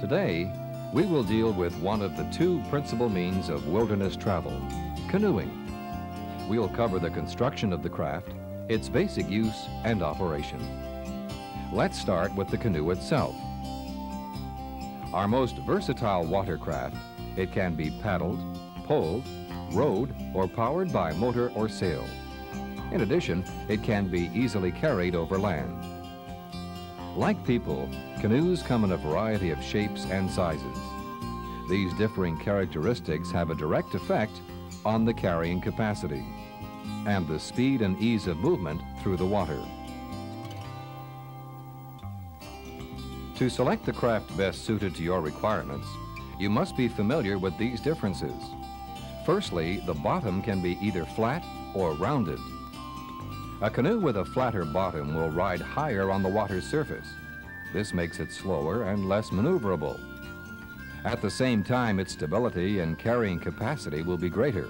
Today, we will deal with one of the two principal means of wilderness travel, canoeing. We'll cover the construction of the craft, its basic use and operation. Let's start with the canoe itself. Our most versatile watercraft, it can be paddled, poled, rowed, or powered by motor or sail. In addition, it can be easily carried over land. Like people, canoes come in a variety of shapes and sizes. These differing characteristics have a direct effect on the carrying capacity and the speed and ease of movement through the water. To select the craft best suited to your requirements, you must be familiar with these differences. Firstly, the bottom can be either flat or rounded. A canoe with a flatter bottom will ride higher on the water's surface. This makes it slower and less maneuverable. At the same time, its stability and carrying capacity will be greater.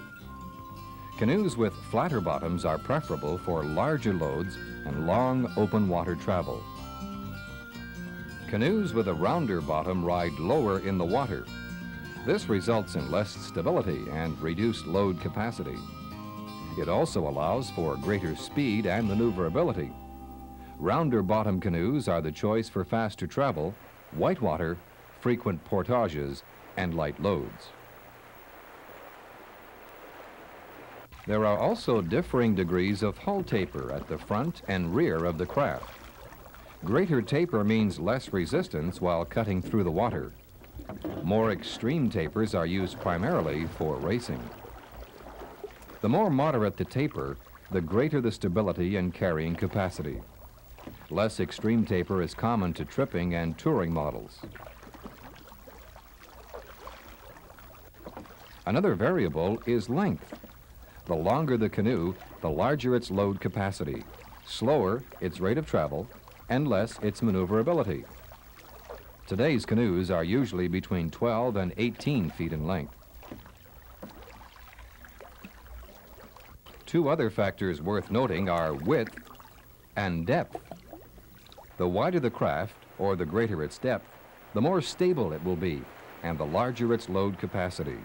Canoes with flatter bottoms are preferable for larger loads and long open water travel. Canoes with a rounder bottom ride lower in the water. This results in less stability and reduced load capacity. It also allows for greater speed and maneuverability. Rounder bottom canoes are the choice for faster travel, whitewater, frequent portages, and light loads. There are also differing degrees of hull taper at the front and rear of the craft. Greater taper means less resistance while cutting through the water. More extreme tapers are used primarily for racing. The more moderate the taper, the greater the stability and carrying capacity. Less extreme taper is common to tripping and touring models. Another variable is length. The longer the canoe, the larger its load capacity, slower its rate of travel, and less its maneuverability. Today's canoes are usually between 12 and 18 feet in length. Two other factors worth noting are width and depth. The wider the craft, or the greater its depth, the more stable it will be, and the larger its load capacity.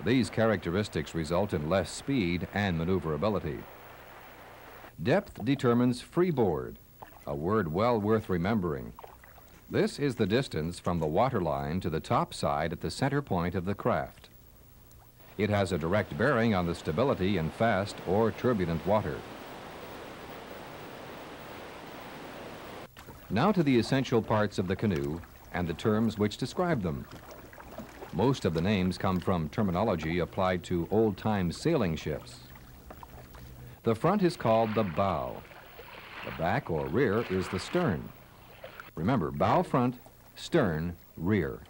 These characteristics result in less speed and maneuverability. Depth determines freeboard, a word well worth remembering. This is the distance from the waterline to the top side at the center point of the craft. It has a direct bearing on the stability in fast or turbulent water. Now to the essential parts of the canoe and the terms which describe them. Most of the names come from terminology applied to old-time sailing ships. The front is called the bow. The back or rear is the stern. Remember, bow front, stern rear.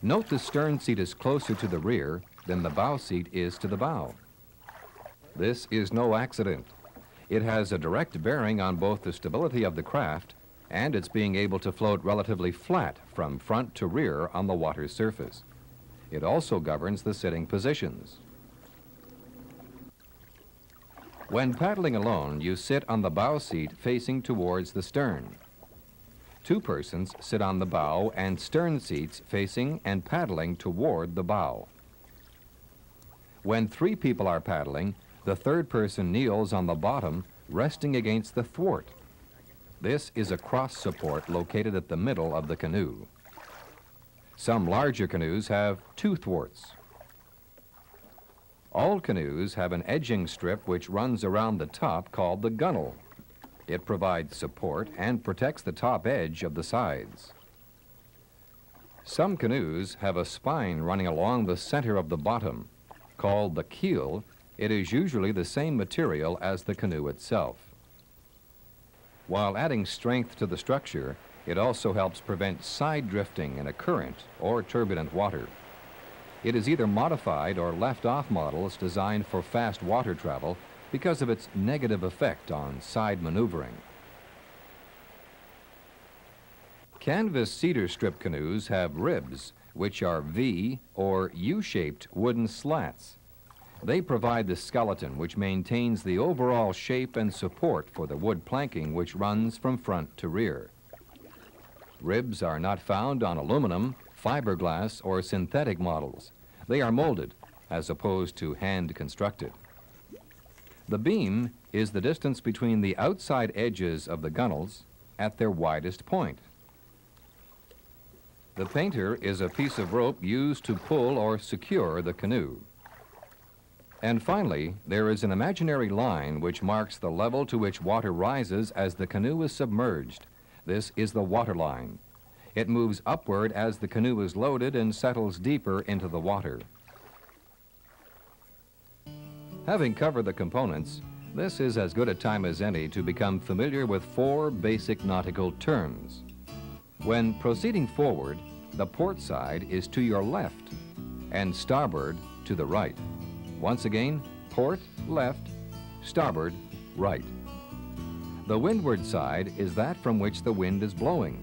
Note the stern seat is closer to the rear than the bow seat is to the bow. This is no accident. It has a direct bearing on both the stability of the craft and its being able to float relatively flat from front to rear on the water's surface. It also governs the sitting positions. When paddling alone, you sit on the bow seat facing towards the stern. Two persons sit on the bow and stern seats facing and paddling toward the bow. When three people are paddling, the third person kneels on the bottom, resting against the thwart. This is a cross support located at the middle of the canoe. Some larger canoes have two thwarts. All canoes have an edging strip which runs around the top called the gunwale. It provides support and protects the top edge of the sides. Some canoes have a spine running along the center of the bottom. Called the keel, it is usually the same material as the canoe itself. While adding strength to the structure, it also helps prevent side drifting in a current or turbulent water. It is either modified or left off models designed for fast water travel because of its negative effect on side maneuvering. Canvas cedar strip canoes have ribs, which are V or U-shaped wooden slats. They provide the skeleton which maintains the overall shape and support for the wood planking which runs from front to rear. Ribs are not found on aluminum, fiberglass, or synthetic models. They are molded as opposed to hand constructed. The beam is the distance between the outside edges of the gunnels at their widest point. The painter is a piece of rope used to pull or secure the canoe. And finally, there is an imaginary line which marks the level to which water rises as the canoe is submerged. This is the water line. It moves upward as the canoe is loaded and settles deeper into the water. Having covered the components, this is as good a time as any to become familiar with 4 basic nautical terms. When proceeding forward, the port side is to your left and starboard to the right. Once again, port, left, starboard, right. The windward side is that from which the wind is blowing.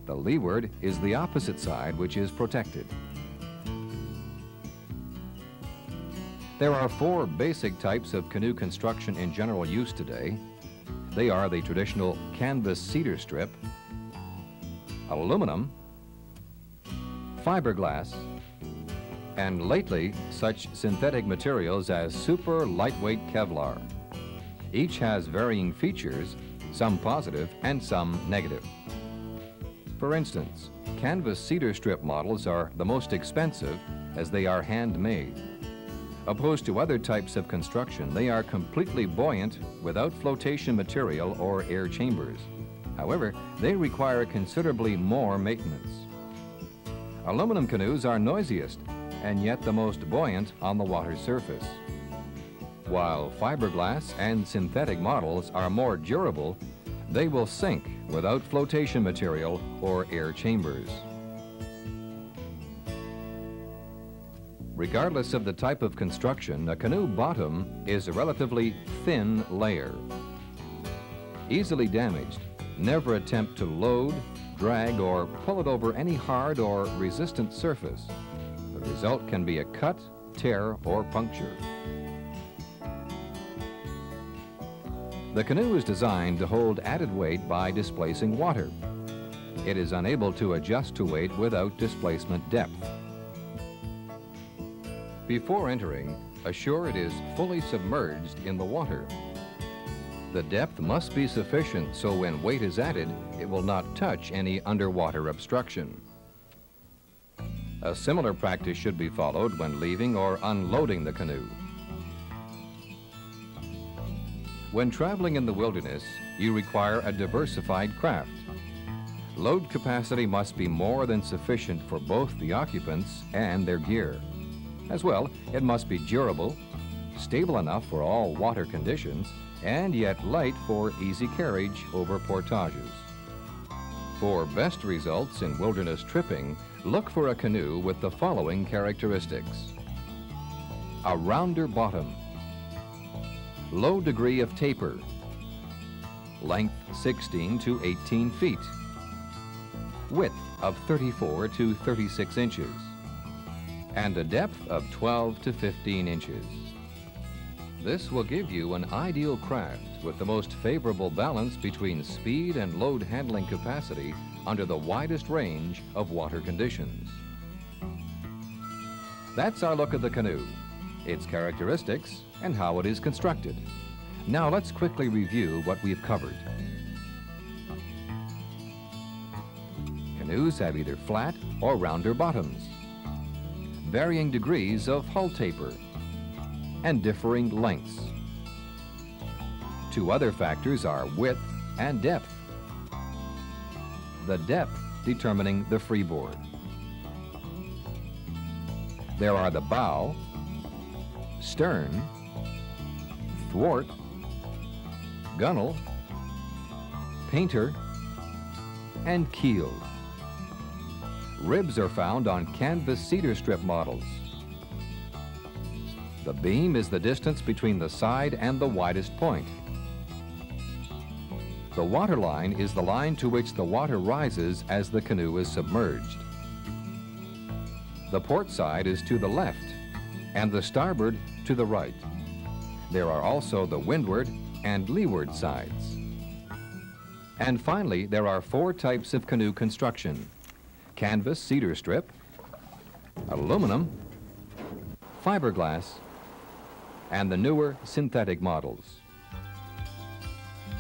The leeward is the opposite side, which is protected. There are 4 basic types of canoe construction in general use today. They are the traditional canvas cedar strip, aluminum, fiberglass, and lately, such synthetic materials as super lightweight Kevlar. Each has varying features, some positive and some negative. For instance, canvas cedar strip models are the most expensive as they are handmade. Opposed to other types of construction, they are completely buoyant without flotation material or air chambers. However, they require considerably more maintenance. Aluminum canoes are noisiest and yet the most buoyant on the water's surface. While fiberglass and synthetic models are more durable, they will sink without flotation material or air chambers. Regardless of the type of construction, a canoe bottom is a relatively thin layer. Easily damaged, never attempt to load, drag, or pull it over any hard or resistant surface. The result can be a cut, tear, or puncture. The canoe is designed to hold added weight by displacing water. It is unable to adjust to weight without displacement depth. Before entering, assure it is fully submerged in the water. The depth must be sufficient so when weight is added, it will not touch any underwater obstruction. A similar practice should be followed when leaving or unloading the canoe. When traveling in the wilderness, you require a diversified craft. Load capacity must be more than sufficient for both the occupants and their gear. As well, it must be durable, stable enough for all water conditions, and yet light for easy carriage over portages. For best results in wilderness tripping, look for a canoe with the following characteristics: a rounder bottom, low degree of taper, length 16 to 18 feet, width of 34 to 36 inches, and a depth of 12 to 15 inches. This will give you an ideal craft with the most favorable balance between speed and load handling capacity under the widest range of water conditions. That's our look at the canoe, its characteristics, and how it is constructed. Now let's quickly review what we've covered. Canoes have either flat or rounder bottoms, varying degrees of hull taper, and differing lengths. 2 other factors are width and depth. The depth determining the freeboard. There are the bow, stern, thwart, gunnel, painter, and keel. Ribs are found on canvas cedar strip models. The beam is the distance between the side and the widest point. The water line is the line to which the water rises as the canoe is submerged. The port side is to the left and the starboard to the right. There are also the windward and leeward sides. And finally, there are 4 types of canoe construction: canvas cedar strip, aluminum, fiberglass, and the newer synthetic models.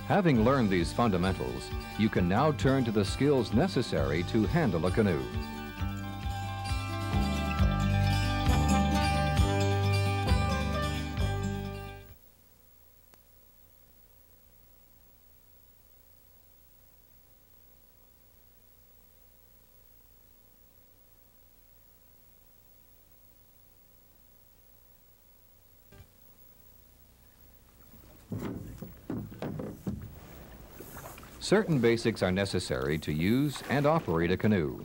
Having learned these fundamentals, you can now turn to the skills necessary to handle a canoe. Certain basics are necessary to use and operate a canoe.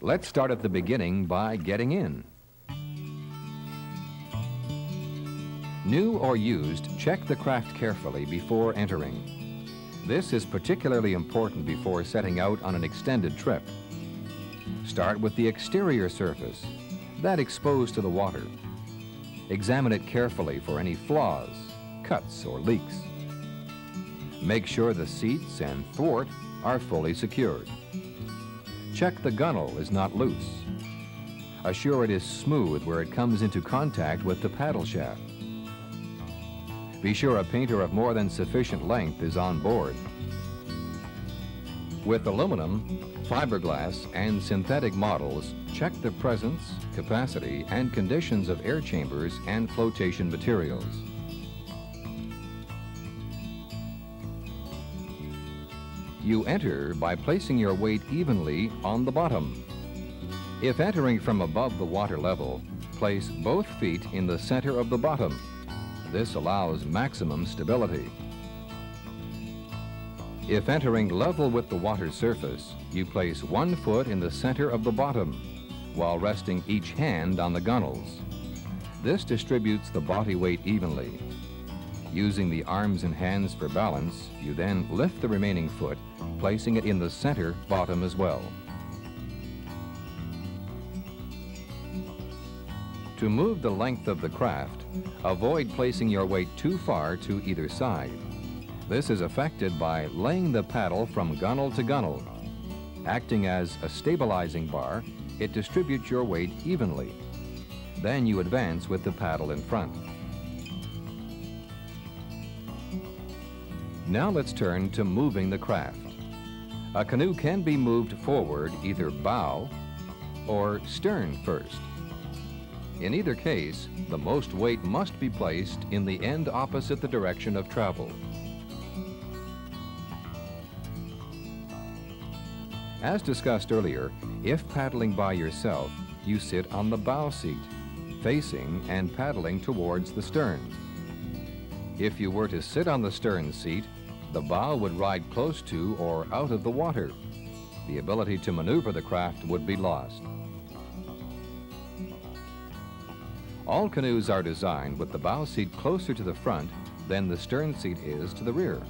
Let's start at the beginning by getting in. New or used, check the craft carefully before entering. This is particularly important before setting out on an extended trip. Start with the exterior surface, that exposed to the water. Examine it carefully for any flaws, cuts, or leaks. Make sure the seats and thwart are fully secured. Check the gunnel is not loose. Assure it is smooth where it comes into contact with the paddle shaft. Be sure a painter of more than sufficient length is on board. With aluminum, fiberglass, and synthetic models, check the presence, capacity, and conditions of air chambers and flotation materials. You enter by placing your weight evenly on the bottom. If entering from above the water level, place both feet in the center of the bottom. This allows maximum stability. If entering level with the water surface, you place one foot in the center of the bottom, while resting each hand on the gunnels. This distributes the body weight evenly. Using the arms and hands for balance, you then lift the remaining foot, placing it in the center bottom as well. To move the length of the craft, avoid placing your weight too far to either side. This is effected by laying the paddle from gunnel to gunnel. Acting as a stabilizing bar, it distributes your weight evenly. Then you advance with the paddle in front. Now let's turn to moving the craft. A canoe can be moved forward either bow or stern first. In either case, the most weight must be placed in the end opposite the direction of travel. As discussed earlier, if paddling by yourself, you sit on the bow seat, facing and paddling towards the stern. If you were to sit on the stern seat, the bow would ride close to or out of the water. The ability to maneuver the craft would be lost. All canoes are designed with the bow seat closer to the front than the stern seat is to the rear.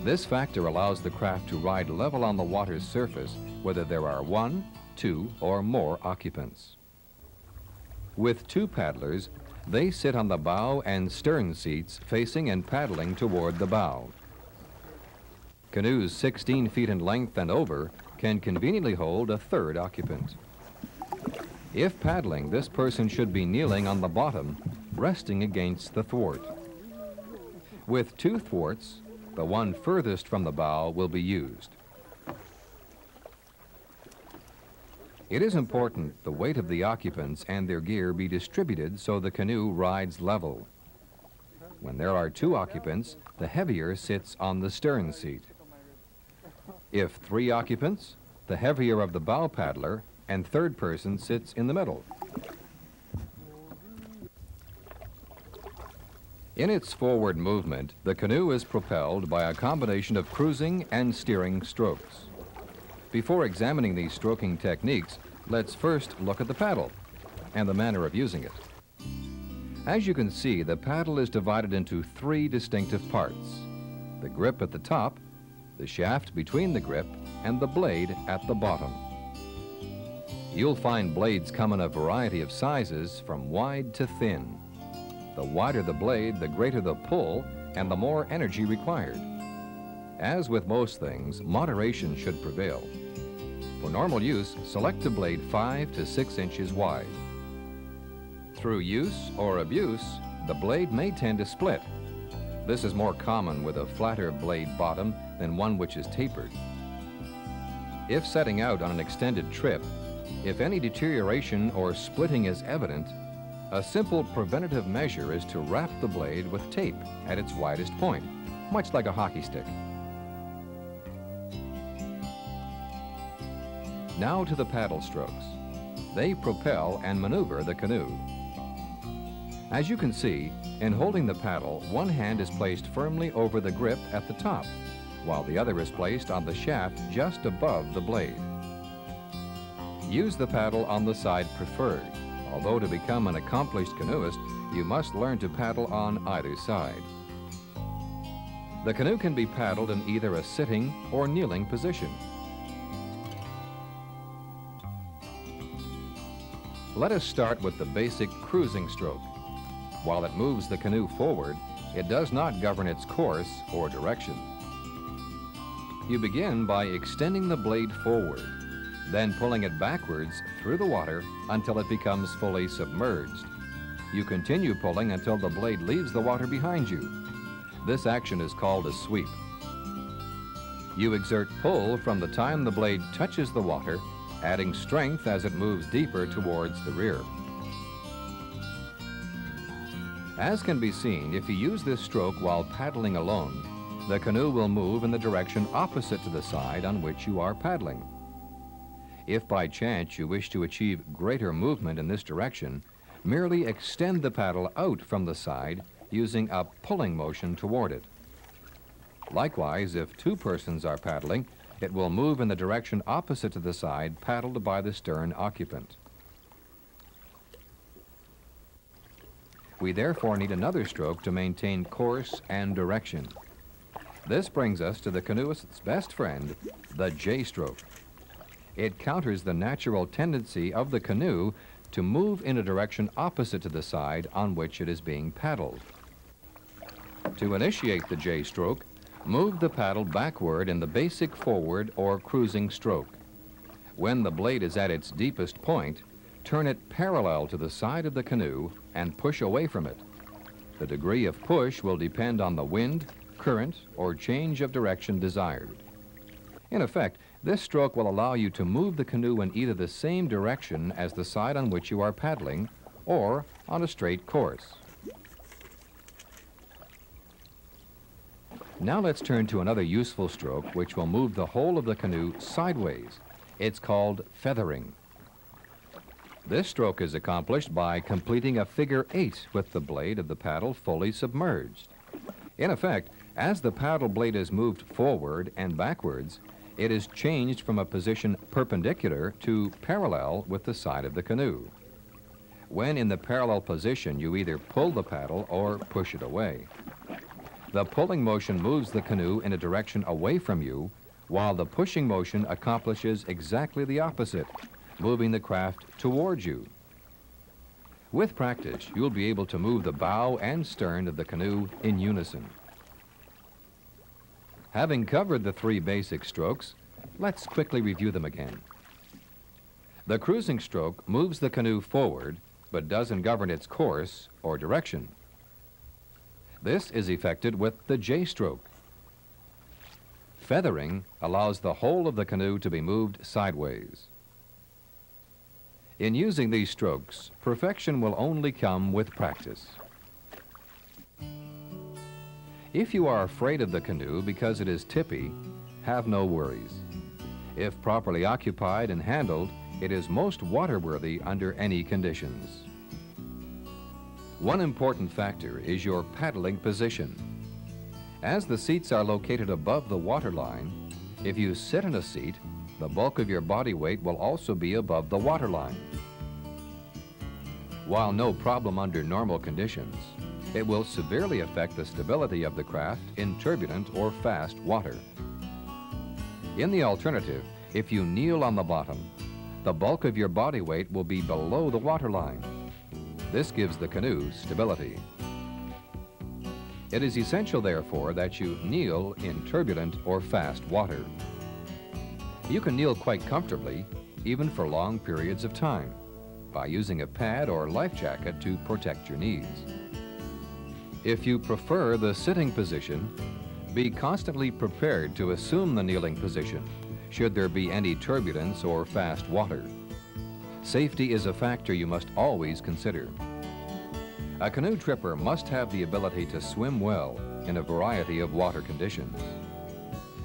This factor allows the craft to ride level on the water's surface whether there are 1, 2, or more occupants. With 2 paddlers, they sit on the bow and stern seats facing and paddling toward the bow. Canoes 16 feet in length and over can conveniently hold a 3rd occupant. If paddling, this person should be kneeling on the bottom, resting against the thwart. With 2 thwarts, the one furthest from the bow will be used. It is important the weight of the occupants and their gear be distributed so the canoe rides level. When there are 2 occupants, the heavier sits on the stern seat. If 3 occupants, the heavier of the bow paddler and 3rd person sits in the middle. In its forward movement, the canoe is propelled by a combination of cruising and steering strokes. Before examining these stroking techniques, let's first look at the paddle and the manner of using it. As you can see, the paddle is divided into 3 distinctive parts: the grip at the top, the shaft between the grip, and the blade at the bottom. You'll find blades come in a variety of sizes from wide to thin. The wider the blade, the greater the pull and the more energy required. As with most things, moderation should prevail. For normal use, select a blade 5 to 6 inches wide. Through use or abuse, the blade may tend to split. This is more common with a flatter blade bottom than one which is tapered. If setting out on an extended trip, if any deterioration or splitting is evident, a simple preventative measure is to wrap the blade with tape at its widest point, much like a hockey stick. Now to the paddle strokes. They propel and maneuver the canoe. As you can see, in holding the paddle, one hand is placed firmly over the grip at the top, while the other is placed on the shaft just above the blade. Use the paddle on the side preferred, although to become an accomplished canoeist, you must learn to paddle on either side. The canoe can be paddled in either a sitting or kneeling position. Let us start with the basic cruising stroke. While it moves the canoe forward, it does not govern its course or direction. You begin by extending the blade forward, then pulling it backwards through the water until it becomes fully submerged. You continue pulling until the blade leaves the water behind you. This action is called a sweep. You exert pull from the time the blade touches the water, adding strength as it moves deeper towards the rear. As can be seen, if you use this stroke while paddling alone, the canoe will move in the direction opposite to the side on which you are paddling. If by chance you wish to achieve greater movement in this direction, merely extend the paddle out from the side using a pulling motion toward it. Likewise, if two persons are paddling, it will move in the direction opposite to the side paddled by the stern occupant. We therefore need another stroke to maintain course and direction. This brings us to the canoeist's best friend, the J-stroke. It counters the natural tendency of the canoe to move in a direction opposite to the side on which it is being paddled. To initiate the J-stroke, move the paddle backward in the basic forward or cruising stroke. When the blade is at its deepest point, turn it parallel to the side of the canoe and push away from it. The degree of push will depend on the wind, current, or change of direction desired. In effect, this stroke will allow you to move the canoe in either the same direction as the side on which you are paddling or on a straight course. Now let's turn to another useful stroke which will move the whole of the canoe sideways. It's called feathering. This stroke is accomplished by completing a figure 8 with the blade of the paddle fully submerged. In effect, as the paddle blade is moved forward and backwards, it is changed from a position perpendicular to parallel with the side of the canoe. When in the parallel position, you either pull the paddle or push it away. The pulling motion moves the canoe in a direction away from you, while the pushing motion accomplishes exactly the opposite, moving the craft towards you. With practice, you'll be able to move the bow and stern of the canoe in unison. Having covered the three basic strokes, let's quickly review them again. The cruising stroke moves the canoe forward, but doesn't govern its course or direction. This is effected with the J-stroke. Feathering allows the whole of the canoe to be moved sideways. In using these strokes, perfection will only come with practice. If you are afraid of the canoe because it is tippy, have no worries. If properly occupied and handled, it is most waterworthy under any conditions. One important factor is your paddling position. As the seats are located above the waterline, if you sit in a seat, the bulk of your body weight will also be above the waterline. While no problem under normal conditions, it will severely affect the stability of the craft in turbulent or fast water. In the alternative, if you kneel on the bottom, the bulk of your body weight will be below the waterline. This gives the canoe stability. It is essential, therefore, that you kneel in turbulent or fast water. You can kneel quite comfortably, even for long periods of time, by using a pad or life jacket to protect your knees. If you prefer the sitting position, be constantly prepared to assume the kneeling position should there be any turbulence or fast water. Safety is a factor you must always consider. A canoe tripper must have the ability to swim well in a variety of water conditions.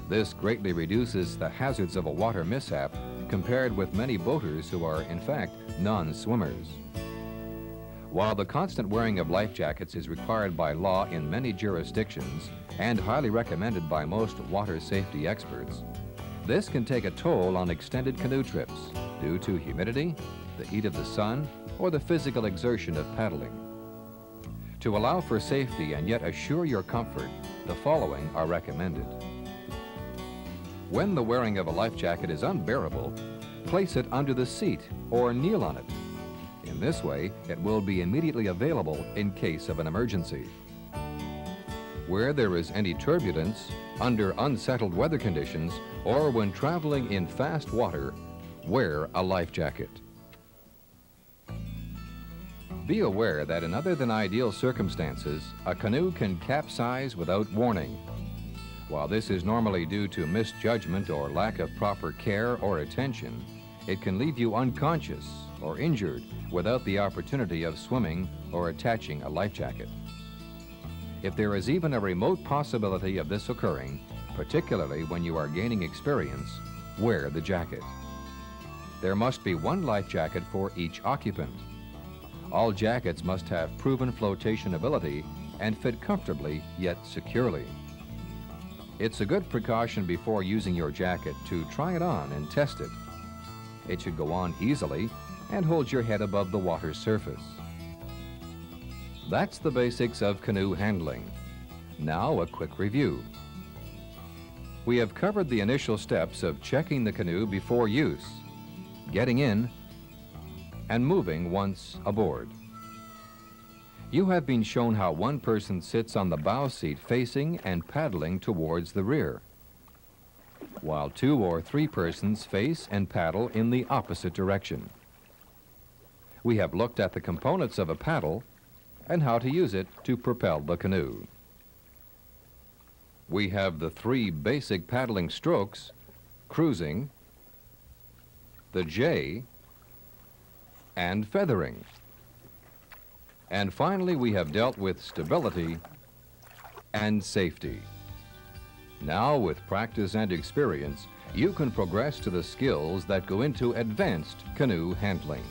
This greatly reduces the hazards of a water mishap compared with many boaters who are, in fact, non-swimmers. While the constant wearing of life jackets is required by law in many jurisdictions and highly recommended by most water safety experts, this can take a toll on extended canoe trips due to humidity, the heat of the sun, or the physical exertion of paddling. To allow for safety and yet assure your comfort, the following are recommended. When the wearing of a life jacket is unbearable, place it under the seat or kneel on it. In this way, it will be immediately available in case of an emergency. Where there is any turbulence, under unsettled weather conditions, or when traveling in fast water, wear a life jacket. Be aware that in other than ideal circumstances, a canoe can capsize without warning. While this is normally due to misjudgment or lack of proper care or attention, it can leave you unconscious or injured without the opportunity of swimming or attaching a life jacket. If there is even a remote possibility of this occurring, particularly when you are gaining experience, wear the jacket. There must be one life jacket for each occupant. All jackets must have proven flotation ability and fit comfortably yet securely. It's a good precaution before using your jacket to try it on and test it. It should go on easily and hold your head above the water's surface. That's the basics of canoe handling. Now a quick review. We have covered the initial steps of checking the canoe before use, getting in, and moving once aboard. You have been shown how one person sits on the bow seat facing and paddling towards the rear, while 2 or 3 persons face and paddle in the opposite direction. We have looked at the components of a paddle and how to use it to propel the canoe. We have the 3 basic paddling strokes: cruising, the J, and feathering. And finally, we have dealt with stability and safety. Now, with practice and experience, you can progress to the skills that go into advanced canoe handling.